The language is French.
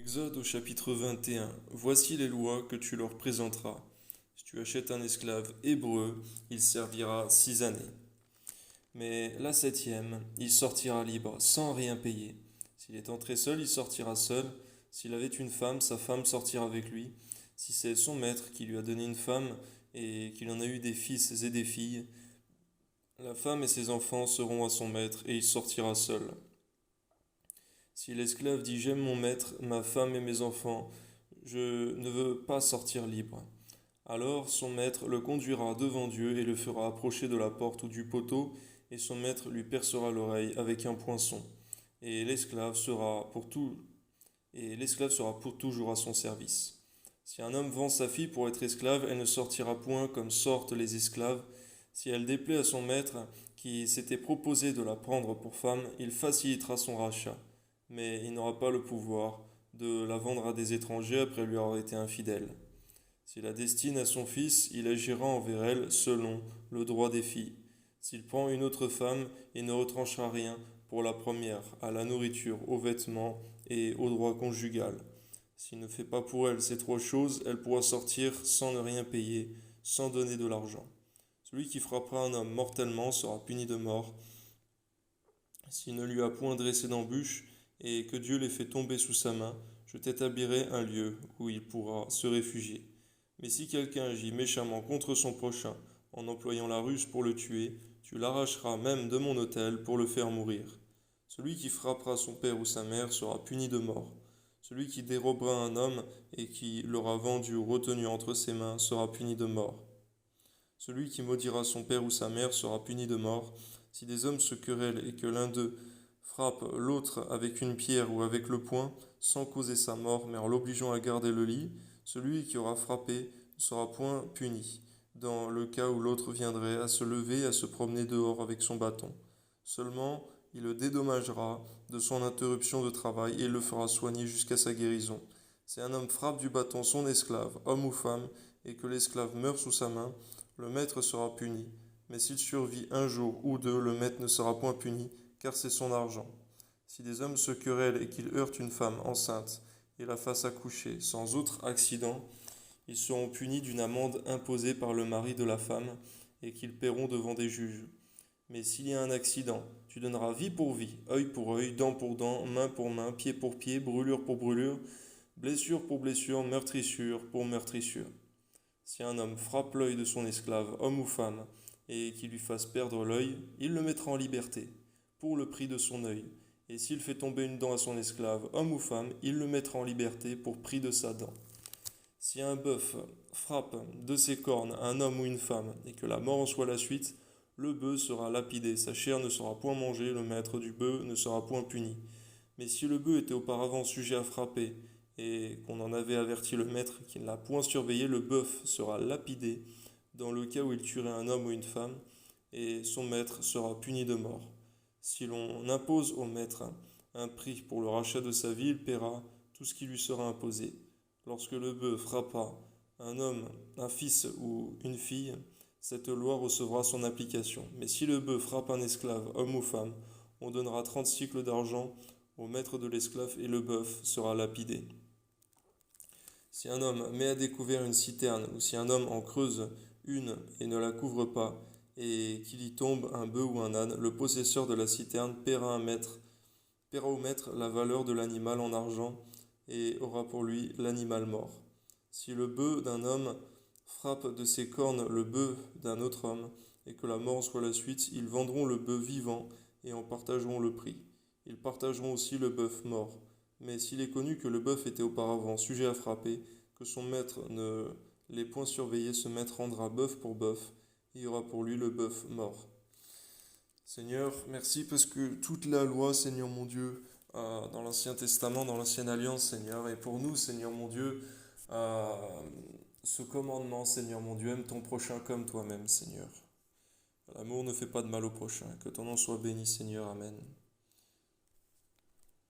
Exode au chapitre 21. Voici les lois que tu leur présenteras. Si tu achètes un esclave hébreu, il servira 6 années. Mais la septième, il sortira libre, sans rien payer. S'il est entré seul, il sortira seul. S'il avait une femme, sa femme sortira avec lui. Si c'est son maître qui lui a donné une femme et qu'il en a eu des fils et des filles, la femme et ses enfants seront à son maître et il sortira seul. Si l'esclave dit j'aime mon maître, ma femme et mes enfants, je ne veux pas sortir libre. Alors son maître le conduira devant Dieu et le fera approcher de la porte ou du poteau, et son maître lui percera l'oreille avec un poinçon. Et l'esclave sera pour toujours à son service. Si un homme vend sa fille pour être esclave, elle ne sortira point comme sortent les esclaves. Si elle déplaît à son maître, qui s'était proposé de la prendre pour femme, il facilitera son rachat. Mais il n'aura pas le pouvoir de la vendre à des étrangers après lui avoir été infidèle. S'il la destine à son fils, il agira envers elle selon le droit des filles. S'il prend une autre femme, il ne retranchera rien pour la première, à la nourriture, aux vêtements et au droit conjugal. S'il ne fait pas pour elle ces trois choses, elle pourra sortir sans ne rien payer, sans donner de l'argent. Celui qui frappera un homme mortellement sera puni de mort. S'il ne lui a point dressé d'embûche, et que Dieu l'ait fait tomber sous sa main, je t'établirai un lieu où il pourra se réfugier. Mais si quelqu'un agit méchamment contre son prochain, en employant la ruse pour le tuer, tu l'arracheras même de mon autel pour le faire mourir. Celui qui frappera son père ou sa mère sera puni de mort. Celui qui dérobera un homme et qui l'aura vendu ou retenu entre ses mains sera puni de mort. Celui qui maudira son père ou sa mère sera puni de mort. Si des hommes se querellent et que l'un d'eux frappe l'autre avec une pierre ou avec le poing, sans causer sa mort, mais en l'obligeant à garder le lit, celui qui aura frappé ne sera point puni, dans le cas où l'autre viendrait à se lever et à se promener dehors avec son bâton. Seulement, il le dédommagera de son interruption de travail et le fera soigner jusqu'à sa guérison. Si un homme frappe du bâton son esclave, homme ou femme, et que l'esclave meurt sous sa main, le maître sera puni. Mais s'il survit un jour ou deux, le maître ne sera point puni, car c'est son argent. Si des hommes se querellent et qu'ils heurtent une femme enceinte et la fassent accoucher sans autre accident, ils seront punis d'une amende imposée par le mari de la femme et qu'ils paieront devant des juges. Mais s'il y a un accident, tu donneras vie pour vie, œil pour œil, dent pour dent, main pour main, pied pour pied, brûlure pour brûlure, blessure pour blessure, meurtrissure pour meurtrissure. Si un homme frappe l'œil de son esclave, homme ou femme, et qu'il lui fasse perdre l'œil, il le mettra en liberté, pour le prix de son œil. Et s'il fait tomber une dent à son esclave, homme ou femme, il le mettra en liberté pour prix de sa dent. Si un bœuf frappe de ses cornes un homme ou une femme, et que la mort en soit la suite, le bœuf sera lapidé, sa chair ne sera point mangée, le maître du bœuf ne sera point puni. Mais si le bœuf était auparavant sujet à frapper, et qu'on en avait averti le maître qui ne l'a point surveillé, le bœuf sera lapidé, dans le cas où il tuerait un homme ou une femme, et son maître sera puni de mort. Si l'on impose au maître un prix pour le rachat de sa vie, il paiera tout ce qui lui sera imposé. Lorsque le bœuf frappa un homme, un fils ou une fille, cette loi recevra son application. Mais si le bœuf frappe un esclave, homme ou femme, on donnera 30 cycles d'argent au maître de l'esclave et le bœuf sera lapidé. Si un homme met à découvert une citerne, ou si un homme en creuse une et ne la couvre pas, et qu'il y tombe un bœuf ou un âne, le possesseur de la citerne paiera au maître la valeur de l'animal en argent, et aura pour lui l'animal mort. Si le bœuf d'un homme frappe de ses cornes le bœuf d'un autre homme, et que la mort soit la suite, ils vendront le bœuf vivant et en partageront le prix. Ils partageront aussi le bœuf mort. Mais s'il est connu que le bœuf était auparavant sujet à frapper, que son maître ne l'ait point surveillé, ce maître rendra bœuf pour bœuf, et il y aura pour lui le bœuf mort. Seigneur, merci parce que toute la loi, Seigneur mon Dieu, dans l'Ancien Testament, dans l'Ancienne Alliance, Seigneur, et pour nous, Seigneur mon Dieu, euh, ce commandement, Seigneur mon Dieu, aime ton prochain comme toi-même, Seigneur. L'amour ne fait pas de mal au prochain. Que ton nom soit béni, Seigneur. Amen.